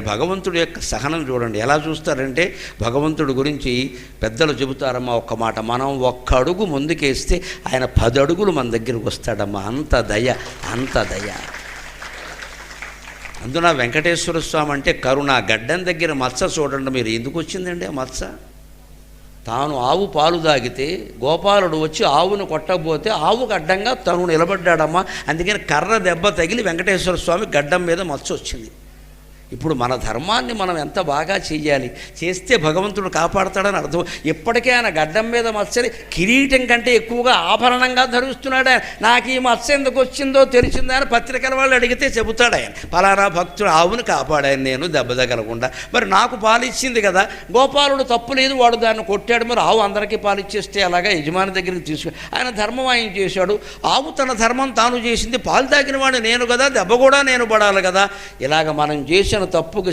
భగవంతుడి యొక్క సహనం చూడండి ఎలా చూస్తారంటే, భగవంతుడి గురించి పెద్దలు చెబుతారమ్మా ఒక్క మాట, మనం ఒక్క అడుగు ముందుకేస్తే ఆయన 10 అడుగులు మన దగ్గరికి వస్తాడమ్మా. అంత దయ, అంత దయ. అందున వెంకటేశ్వర స్వామి అంటే కరుణ. గడ్డం దగ్గర మత్స చూడండి మీరు, ఎందుకు వచ్చిందండి ఆ మత్స? తాను ఆవు పాలు తాగితే గోపాలుడు వచ్చి ఆవును కొట్టకపోతే ఆవుకు అడ్డంగా తను నిలబడ్డాడమ్మా. అందుకని కర్ర దెబ్బ తగిలి వెంకటేశ్వర స్వామి గడ్డం మీద మత్స వచ్చింది. ఇప్పుడు మన ధర్మాన్ని మనం ఎంత బాగా చెయ్యాలి, చేస్తే భగవంతుడు కాపాడతాడని అర్థం. ఇప్పటికే ఆయన గడ్డం మీద మత్సని కిరీటం కంటే ఎక్కువగా ఆభరణంగా ధరిస్తున్నాడు. నాకు ఈ మత్స ఎందుకు వచ్చిందో తెలిసిందా అని పత్రికల వాళ్ళు అడిగితే చెబుతాడు ఆయన, పలానా భక్తుడు ఆవును కాపాడాను నేను దెబ్బ తగలకుండా. మరి నాకు పాలిచ్చింది కదా, గోపాలుడు తప్పు లేదు, వాడు దాన్ని కొట్టాడు, మరి ఆవు అందరికీ పాలిచ్చేస్తే అలాగా యజమాని దగ్గరికి తీసుకు ఆయన ధర్మం ఆయన చేశాడు. ఆవు తన ధర్మం తాను చేసింది, పాలు తాగిన వాడు నేను కదా, దెబ్బ కూడా నేను పడాలి కదా. ఇలాగ మనం చేసిన తప్పుకు